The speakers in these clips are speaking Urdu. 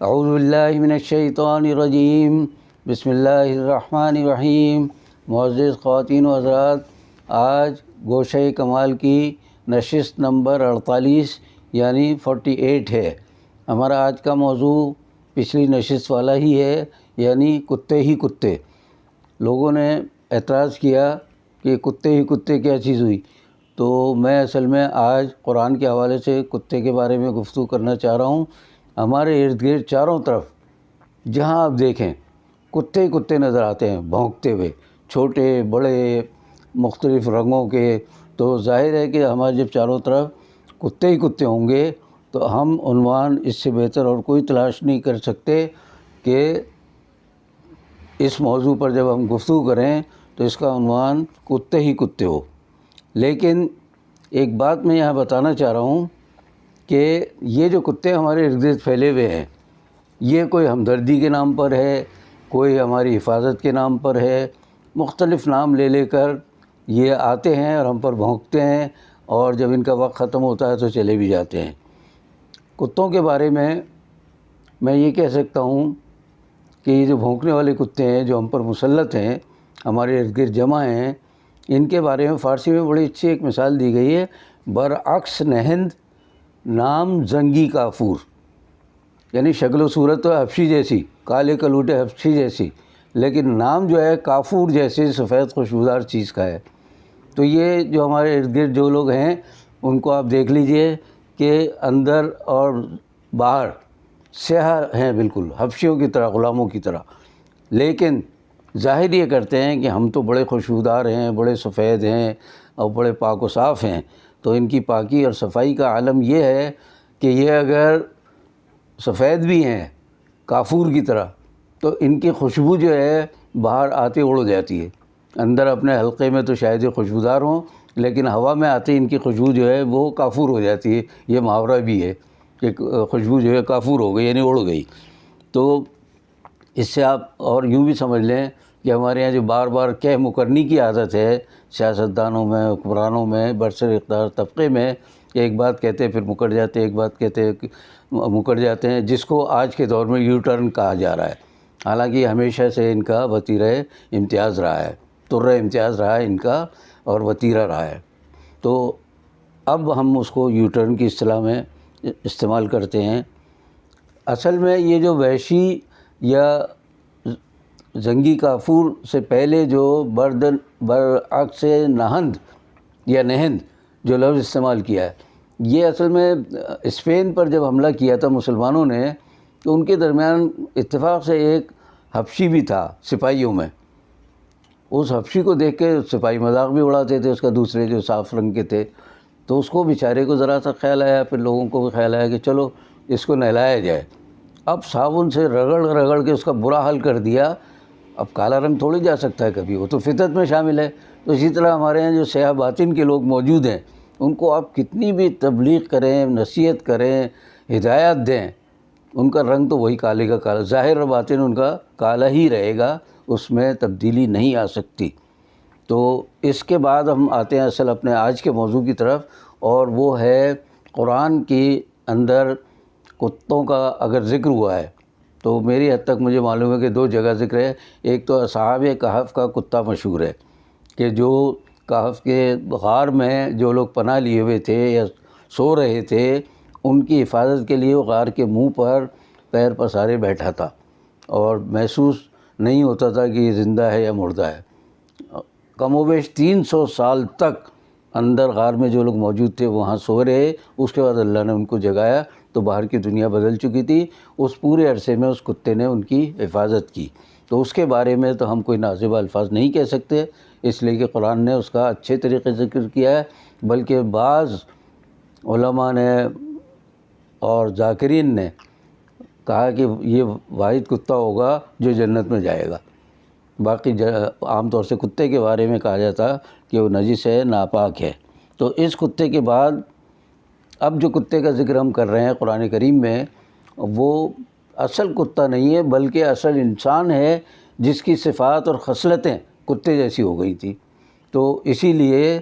اعوذ باللہ من الشیطان الرجیم، بسم اللہ الرحمن الرحیم۔ معزز خواتین و حضرات، آج گوشہ کمال کی نشست نمبر 48 یعنی 48 ہے۔ ہمارا آج کا موضوع پچھلی نشست والا ہی ہے، یعنی کتے ہی کتے۔ لوگوں نے اعتراض کیا کہ کتے ہی کتے کیا چیز ہوئی، تو میں اصل میں آج قرآن کے حوالے سے کتے کے بارے میں گفتگو کرنا چاہ رہا ہوں۔ ہمارے ارد گرد چاروں طرف جہاں آپ دیکھیں کتے ہی کتے نظر آتے ہیں بھونکتے ہوئے، چھوٹے بڑے مختلف رنگوں کے۔ تو ظاہر ہے کہ ہمارے جب چاروں طرف کتے ہی کتے ہوں گے تو ہم عنوان اس سے بہتر اور کوئی تلاش نہیں کر سکتے کہ اس موضوع پر جب ہم گفتگو کریں تو اس کا عنوان کتے ہی کتے ہو۔ لیکن ایک بات میں یہاں بتانا چاہ رہا ہوں کہ یہ جو کتے ہمارے ارد گرد پھیلے ہوئے ہیں، یہ کوئی ہمدردی کے نام پر ہے، کوئی ہماری حفاظت کے نام پر ہے، مختلف نام لے لے کر یہ آتے ہیں اور ہم پر بھونکتے ہیں، اور جب ان کا وقت ختم ہوتا ہے تو چلے بھی جاتے ہیں۔ کتوں کے بارے میں یہ کہہ سکتا ہوں کہ یہ جو بھونکنے والے کتے ہیں جو ہم پر مسلط ہیں، ہمارے ارد گرد جمع ہیں، ان کے بارے میں فارسی میں بڑی اچھی ایک مثال دی گئی ہے۔ برعکس نہند نام زنگی کافور، یعنی شکل و صورت تو حبشی جیسی، کالے کلوٹے حبشی جیسی، لیکن نام جو ہے کافور جیسے سفید خوشبودار چیز کا ہے۔ تو یہ جو ہمارے ارد گرد جو لوگ ہیں ان کو آپ دیکھ لیجئے کہ اندر اور باہر سیاہ ہیں، بالکل حبشیوں کی طرح، غلاموں کی طرح، لیکن ظاہر یہ کرتے ہیں کہ ہم تو بڑے خوشبودار ہیں، بڑے سفید ہیں اور بڑے پاک و صاف ہیں۔ تو ان کی پاکی اور صفائی کا عالم یہ ہے کہ یہ اگر سفید بھی ہیں کافور کی طرح تو ان کی خوشبو جو ہے باہر آتے اڑ جاتی ہے۔ اندر اپنے حلقے میں تو شاید یہ خوشبودار ہوں، لیکن ہوا میں آتے ان کی خوشبو جو ہے وہ کافور ہو جاتی ہے۔ یہ محاورہ بھی ہے کہ خوشبو جو ہے کافور ہو گئی، یعنی اڑ گئی۔ تو اس سے آپ اور یوں بھی سمجھ لیں کہ ہمارے یہاں جو بار بار کہہ مکرنی کی عادت ہے سیاستدانوں میں، حکمرانوں میں، برسر اقتدار طبقے میں، کہ ایک بات کہتے پھر مکر جاتے، ایک بات کہتے مکر جاتے ہیں، جس کو آج کے دور میں یو ٹرن کہا جا رہا ہے۔ حالانکہ ہمیشہ سے ان کا وتیرہ امتیاز رہا ہے، طرہ امتیاز رہا ہے ان کا، اور وتیرہ رہا ہے۔ تو اب ہم اس کو یو ٹرن کی اصطلاح میں استعمال کرتے ہیں۔ اصل میں یہ جو وحشی یا زنگی کافور سے پہلے جو برعکس نہند یا نہند جو لفظ استعمال کیا ہے، یہ اصل میں اسپین پر جب حملہ کیا تھا مسلمانوں نے تو ان کے درمیان اتفاق سے ایک حبشی بھی تھا سپاہیوں میں۔ اس حبشی کو دیکھ کے سپاہی مذاق بھی اڑاتے تھے اس کا، دوسرے جو صاف رنگ کے تھے۔ تو اس کو بیچارے کو ذرا سا خیال آیا، پھر لوگوں کو بھی خیال آیا کہ چلو اس کو نہلایا جائے۔ اب صابن سے رگڑ رگڑ کے اس کا برا حال کر دیا۔ اب کالا رنگ تھوڑی جا سکتا ہے کبھی، وہ تو فطرت میں شامل ہے۔ تو اسی طرح ہمارے یہاں جو سیاہ باطن کے لوگ موجود ہیں، ان کو آپ کتنی بھی تبلیغ کریں، نصیحت کریں، ہدایت دیں، ان کا رنگ تو وہی کالے کا کالا، ظاہر و باطن ان کا کالا ہی رہے گا، اس میں تبدیلی نہیں آ سکتی۔ تو اس کے بعد ہم آتے ہیں اصل اپنے آج کے موضوع کی طرف، اور وہ ہے قرآن کے اندر کتوں کا اگر ذکر ہوا ہے تو میری حد تک مجھے معلوم ہے کہ 2 جگہ ذکر ہے۔ ایک تو اصحاب کہف کا کتا مشہور ہے کہ جو کہف کے غار میں جو لوگ پناہ لیے ہوئے تھے یا سو رہے تھے، ان کی حفاظت کے لیے وہ غار کے منہ پر پیر پسارے بیٹھا تھا، اور محسوس نہیں ہوتا تھا کہ یہ زندہ ہے یا مردہ ہے۔ کم و بیش 300 سال تک اندر غار میں جو لوگ موجود تھے وہاں سو رہے۔ اس کے بعد اللہ نے ان کو جگایا تو باہر کی دنیا بدل چکی تھی۔ اس پورے عرصے میں اس کتے نے ان کی حفاظت کی۔ تو اس کے بارے میں تو ہم کوئی نازیبہ الفاظ نہیں کہہ سکتے، اس لیے کہ قرآن نے اس کا اچھے طریقے سے ذکر کیا ہے، بلکہ بعض علماء نے اور ذاکرین نے کہا کہ یہ واحد کتا ہوگا جو جنت میں جائے گا۔ باقی عام طور سے کتے کے بارے میں کہا جاتا کہ وہ نجس ہے، ناپاک ہے۔ تو اس کتے کے بعد اب جو کتے کا ذکر ہم کر رہے ہیں قرآن کریم میں، وہ اصل کتا نہیں ہے بلکہ اصل انسان ہے جس کی صفات اور خصلتیں کتے جیسی ہو گئی تھی۔ تو اسی لیے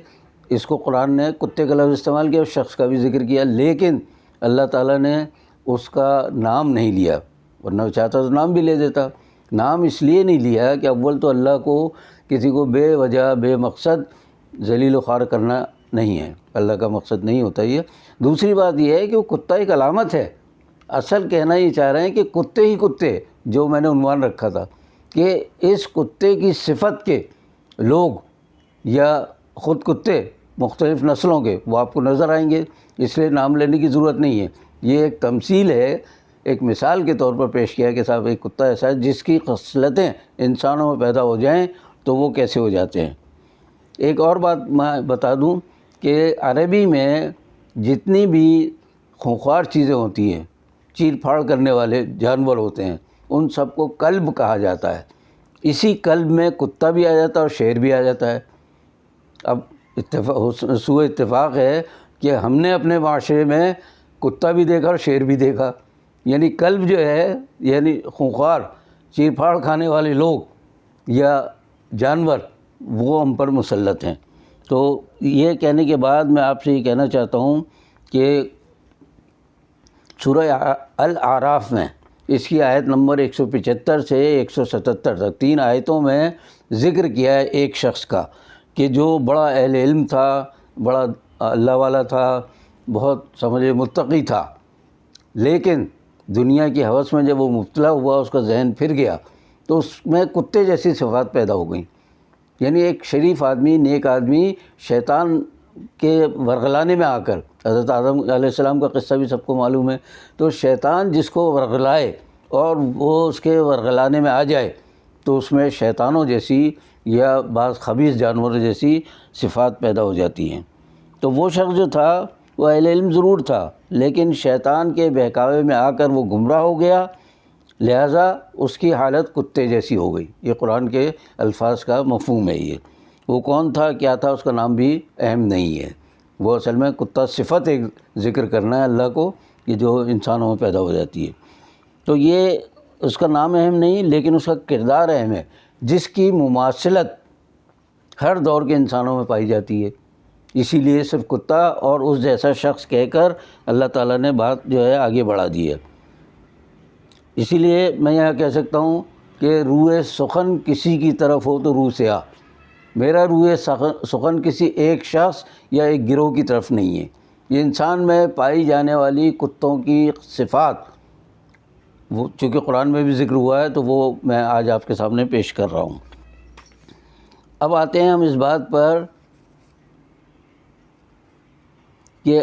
اس کو قرآن نے کتے کا لفظ استعمال کیا، اس شخص کا بھی ذکر کیا، لیکن اللہ تعالیٰ نے اس کا نام نہیں لیا۔ ورنہ وہ چاہتا تو نام بھی لے دیتا. نام اس لیے نہیں لیا کہ اول تو اللہ کو کسی کو بے وجہ بے مقصد ذلیل و خوار کرنا نہیں ہے، اللہ کا مقصد نہیں ہوتا یہ. دوسری بات یہ ہے کہ وہ کتا ایک علامت ہے. اصل کہنا یہ چاہ رہے ہیں کہ کتے ہی کتے، جو میں نے عنوان رکھا تھا کہ اس کتے کی صفت کے لوگ یا خود کتے مختلف نسلوں کے وہ آپ کو نظر آئیں گے، اس لیے نام لینے کی ضرورت نہیں ہے. یہ ایک تمثیل ہے، ایک مثال کے طور پر پیش کیا کہ صاحب ایک کتا ایسا ہے جس کی خصلتیں انسانوں میں پیدا ہو جائیں تو وہ کیسے ہو جاتے ہیں. ایک اور بات میں بتا دوں کہ عربی میں جتنی بھی خونخوار چیزیں ہوتی ہیں، چیر پھاڑ کرنے والے جانور ہوتے ہیں، ان سب کو کلب کہا جاتا ہے. اسی کلب میں کتا بھی آ جاتا ہے اور شیر بھی آ جاتا ہے. اب سوء اتفاق ہے کہ ہم نے اپنے معاشرے میں کتا بھی دیکھا اور شیر بھی دیکھا. یعنی کلب جو ہے یعنی خونخوار چیر پھاڑ کھانے والے لوگ یا جانور وہ ہم پر مسلط ہیں. تو یہ کہنے کے بعد میں آپ سے یہ کہنا چاہتا ہوں کہ سورہ الاعراف میں اس کی آیت نمبر 175 سے 177 تک 3 آیتوں میں ذکر کیا ہے ایک شخص کا کہ جو بڑا اہل علم تھا، بڑا اللہ والا تھا، بہت سمجھے متقی تھا، لیکن دنیا کی ہوس میں جب وہ مبتلا ہوا، اس کا ذہن پھر گیا تو اس میں کتے جیسی صفات پیدا ہو گئیں. یعنی ایک شریف آدمی، نیک آدمی، شیطان کے ورغلانے میں آ کر، حضرت آدم علیہ السلام کا قصہ بھی سب کو معلوم ہے، تو شیطان جس کو ورغلائے اور وہ اس کے ورغلانے میں آ جائے تو اس میں شیطانوں جیسی یا بعض خبیث جانوروں جیسی صفات پیدا ہو جاتی ہیں. تو وہ شخص جو تھا وہ اہل علم ضرور تھا، لیکن شیطان کے بہکاوے میں آ کر وہ گمراہ ہو گیا، لہٰذا اس کی حالت کتے جیسی ہو گئی. یہ قرآن کے الفاظ کا مفہوم ہے. یہ وہ کون تھا، کیا تھا، اس کا نام بھی اہم نہیں ہے. وہ اصل میں کتا صفت ایک ذکر کرنا ہے اللہ کو کہ جو انسانوں میں پیدا ہو جاتی ہے. تو یہ اس کا نام اہم نہیں، لیکن اس کا کردار اہم ہے، جس کی مماثلت ہر دور کے انسانوں میں پائی جاتی ہے. اسی لیے صرف کتا اور اس جیسا شخص کہہ کر اللہ تعالیٰ نے بات جو ہے آگے بڑھا دی ہے. اسی لیے میں یہاں کہہ سکتا ہوں کہ روح سخن کسی کی طرف ہو تو روح سیاہ. میرا روح سخن کسی ایک شخص یا ایک گروہ کی طرف نہیں ہے. یہ انسان میں پائی جانے والی کتوں کی صفات وہ چونکہ قرآن میں بھی ذکر ہوا ہے تو وہ میں آج آپ کے سامنے پیش کر رہا ہوں. اب آتے ہیں ہم اس بات پر کہ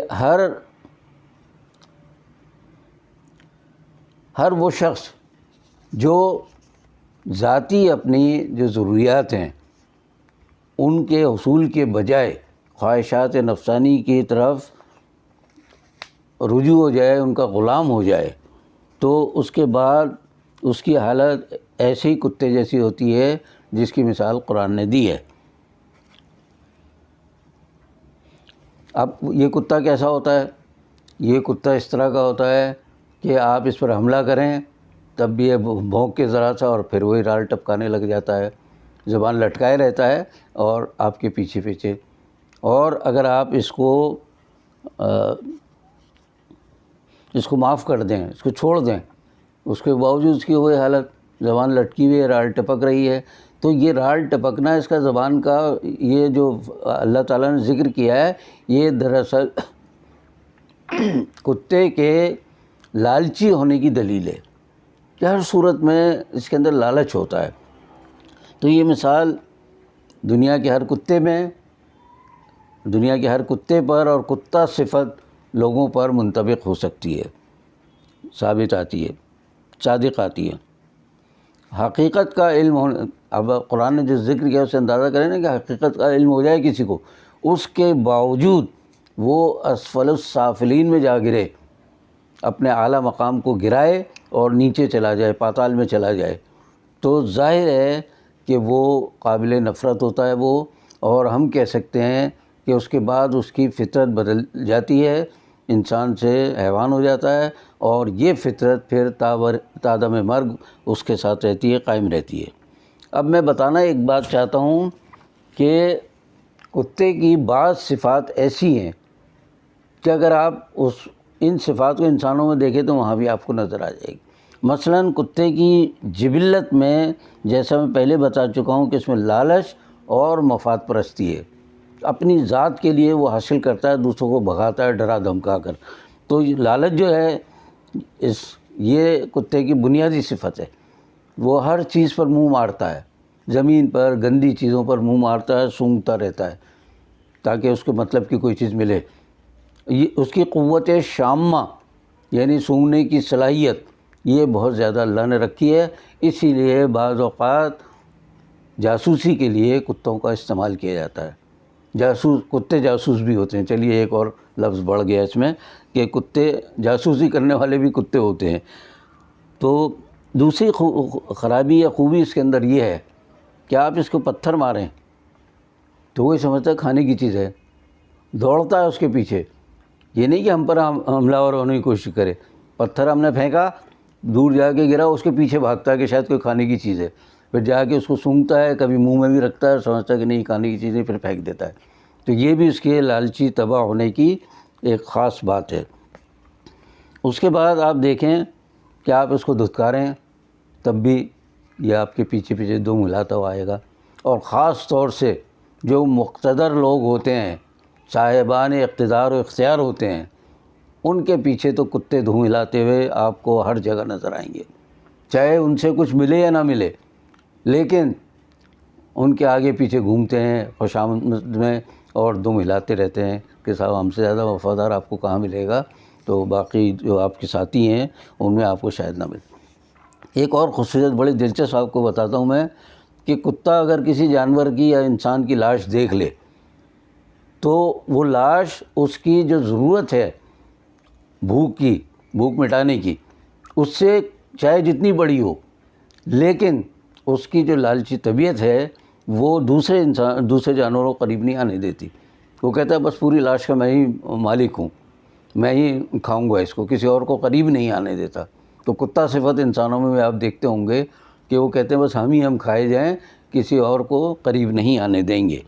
ہر وہ شخص جو ذاتی اپنی جو ضروریات ہیں ان کے حصول کے بجائے خواہشات نفسانی کی طرف رجوع ہو جائے، ان کا غلام ہو جائے، تو اس کے بعد اس کی حالت ایسے ہی کتے جیسی ہوتی ہے جس کی مثال قرآن نے دی ہے. اب یہ کتا کیسا ہوتا ہے؟ یہ کتا اس طرح کا ہوتا ہے کہ آپ اس پر حملہ کریں تب بھی یہ بھونک کے ذرا سا اور پھر وہی رال ٹپکانے لگ جاتا ہے، زبان لٹکائے رہتا ہے اور آپ کے پیچھے پیچھے. اور اگر آپ اس کو معاف کر دیں، اس کو چھوڑ دیں، اس کے باوجود اس کی وہی حالت، زبان لٹکی ہوئی ہے، رال ٹپک رہی ہے. تو یہ رال ٹپکنا اس کا زبان کا یہ جو اللہ تعالیٰ نے ذکر کیا ہے یہ دراصل کتے کے لالچی ہونے کی دلیل ہے کہ ہر صورت میں اس کے اندر لالچ ہوتا ہے. تو یہ مثال دنیا کے ہر کتے پر اور کتا صفت لوگوں پر منطبق ہو سکتی ہے، ثابت آتی ہے، صادق آتی ہے. حقیقت کا علم اب قرآن نے جو ذکر کیا اس سے اندازہ کریں نا کہ حقیقت کا علم ہو جائے کسی کو، اس کے باوجود وہ اسفل السافلین میں جا گرے، اپنے اعلیٰ مقام کو گرائے اور نیچے چلا جائے، پاتال میں چلا جائے، تو ظاہر ہے کہ وہ قابل نفرت ہوتا ہے وہ. اور ہم کہہ سکتے ہیں کہ اس کے بعد اس کی فطرت بدل جاتی ہے، انسان سے حیوان ہو جاتا ہے، اور یہ فطرت پھر تادم مرگ اس کے ساتھ رہتی ہے، قائم رہتی ہے. اب میں بتانا ایک بات چاہتا ہوں کہ کتے کی بعض صفات ایسی ہیں کہ اگر آپ ان صفات کو انسانوں میں دیکھیں تو وہاں بھی آپ کو نظر آ جائے گی. مثلاً کتے کی جبلت میں جیسا میں پہلے بتا چکا ہوں کہ اس میں لالچ اور مفاد پرستی ہے، اپنی ذات کے لیے وہ حاصل کرتا ہے، دوسروں کو بھگاتا ہے ڈرا دھمکا کر. تو یہ لالچ جو ہے یہ کتے کی بنیادی صفت ہے. وہ ہر چیز پر منہ مارتا ہے، زمین پر گندی چیزوں پر منہ مارتا ہے، سونگھتا رہتا ہے تاکہ اس کو مطلب کی کوئی چیز ملے. یہ اس کی قوت شامہ یعنی سونگھنے کی صلاحیت یہ بہت زیادہ اللہ نے رکھی ہے. اسی لیے بعض اوقات جاسوسی کے لیے کتوں کا استعمال کیا جاتا ہے. کتے جاسوس بھی ہوتے ہیں. چلیے ایک اور لفظ بڑھ گیا اس میں کہ کتے جاسوسی کرنے والے بھی کتے ہوتے ہیں. تو دوسری خرابی یا خوبی اس کے اندر یہ ہے کہ آپ اس کو پتھر ماریں تو وہی سمجھتا ہے کھانے کی چیز ہے، دوڑتا ہے اس کے پیچھے. یہ نہیں کہ ہم پر حملہ آور ہونے کی کوشش کرے. پتھر ہم نے پھینکا، دور جا کے گرا، اس کے پیچھے بھاگتا ہے کہ شاید کوئی کھانے کی چیز ہے، پھر جا کے اس کو سونگھتا ہے، کبھی منہ میں بھی رکھتا ہے، سمجھتا ہے کہ نہیں کھانے کی چیز ہے، پھر پھینک دیتا ہے. تو یہ بھی اس کے لالچی تباہ ہونے کی ایک خاص بات ہے. اس کے بعد آپ دیکھیں کہ آپ اس کو دھتکاریں تب بھی یہ آپ کے پیچھے پیچھے دم ہلاتا ہوا آئے گا. اور خاص طور سے جو مقتدر لوگ ہوتے ہیں، صاحبان اقتدار و اختیار ہوتے ہیں، ان کے پیچھے تو کتے دھوم ہلاتے ہوئے آپ کو ہر جگہ نظر آئیں گے، چاہے ان سے کچھ ملے یا نہ ملے، لیکن ان کے آگے پیچھے گھومتے ہیں خوش آمد میں اور دم ہلاتے رہتے ہیں کہ صاحب ہم سے زیادہ وفادار آپ کو کہاں ملے گا، تو باقی جو آپ کے ساتھی ہیں ان میں آپ کو شاید نہ ملے. ایک اور خصوصیت بڑی دلچسپ آپ کو بتاتا ہوں میں کہ کتا اگر کسی جانور کی یا انسان کی لاش دیکھ لے تو وہ لاش اس کی جو ضرورت ہے بھوک مٹانے کی، اس سے چاہے جتنی بڑی ہو، لیکن اس کی جو لالچی طبیعت ہے وہ دوسرے جانوروں کو قریب نہیں آنے دیتی. وہ کہتا ہے بس پوری لاش کا میں ہی مالک ہوں، میں ہی کھاؤں گا اس کو، کسی اور کو قریب نہیں آنے دیتا. تو کتا صفت انسانوں میں آپ دیکھتے ہوں گے کہ وہ کہتے ہیں بس ہم کھائے جائیں، کسی اور کو قریب نہیں آنے دیں گے.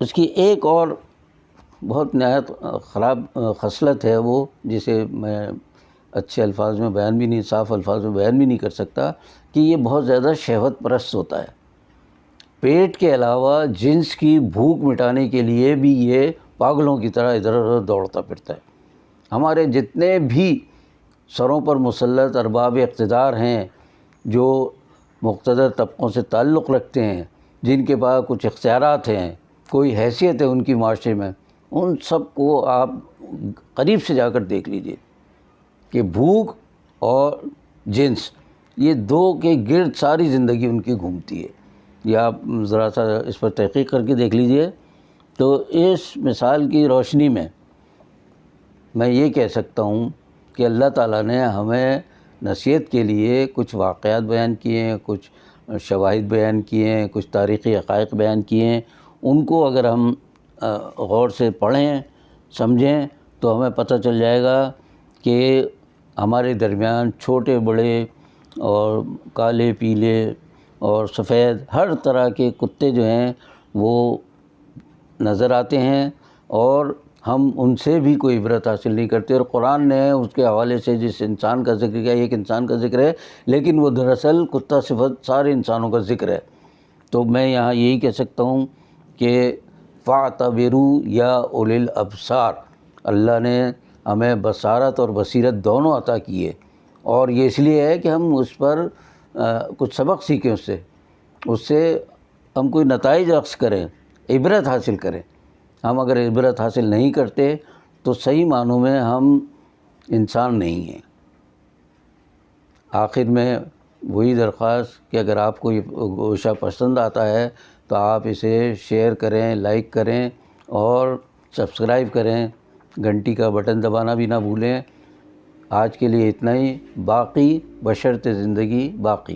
اس کی ایک اور بہت نہایت خراب خصلت ہے وہ، جسے میں اچھے الفاظ میں بیان بھی نہیں، صاف الفاظ میں بیان بھی نہیں کر سکتا، کہ یہ بہت زیادہ شہوت پرست ہوتا ہے. پیٹ کے علاوہ جنس کی بھوک مٹانے کے لیے بھی یہ پاگلوں کی طرح ادھر ادھر دوڑتا پھرتا ہے. ہمارے جتنے بھی سروں پر مسلط ارباب اقتدار ہیں، جو مقتدر طبقوں سے تعلق رکھتے ہیں، جن کے پاس کچھ اختیارات ہیں، کوئی حیثیت ہے ان کی معاشرے میں، ان سب کو آپ قریب سے جا کر دیکھ لیجئے کہ بھوک اور جنس یہ دو کے گرد ساری زندگی ان کی گھومتی ہے. یہ آپ ذرا سا اس پر تحقیق کر کے دیکھ لیجئے. تو اس مثال کی روشنی میں میں یہ کہہ سکتا ہوں کہ اللہ تعالیٰ نے ہمیں نصیحت کے لیے کچھ واقعات بیان کیے ہیں، کچھ شواہد بیان کیے ہیں، کچھ تاریخی حقائق بیان کیے ہیں. ان کو اگر ہم غور سے پڑھیں سمجھیں تو ہمیں پتہ چل جائے گا کہ ہمارے درمیان چھوٹے بڑے اور کالے پیلے اور سفید ہر طرح کے کتے جو ہیں وہ نظر آتے ہیں، اور ہم ان سے بھی کوئی عبرت حاصل نہیں کرتے. اور قرآن نے اس کے حوالے سے جس انسان کا ذکر کیا، ایک انسان کا ذکر ہے لیکن وہ دراصل کتا صفت سارے انسانوں کا ذکر ہے. تو میں یہاں یہی کہہ سکتا ہوں کہ فاعتبروا یا اولی الابصار، اللہ نے ہمیں بصارت اور بصیرت دونوں عطا کی ہے، اور یہ اس لیے ہے کہ ہم اس پر کچھ سبق سیکھیں، اس سے ہم کوئی نتائج اخذ کریں، عبرت حاصل کریں. ہم اگر عبرت حاصل نہیں کرتے تو صحیح معنوں میں ہم انسان نہیں ہیں. آخر میں وہی درخواست کہ اگر آپ کو یہ گوشہ پسند آتا ہے تو آپ اسے شیئر کریں، لائک کریں اور سبسکرائب کریں، گھنٹی کا بٹن دبانا بھی نہ بھولیں. آج کے لیے اتنا ہی، باقی بشرط زندگی باقی.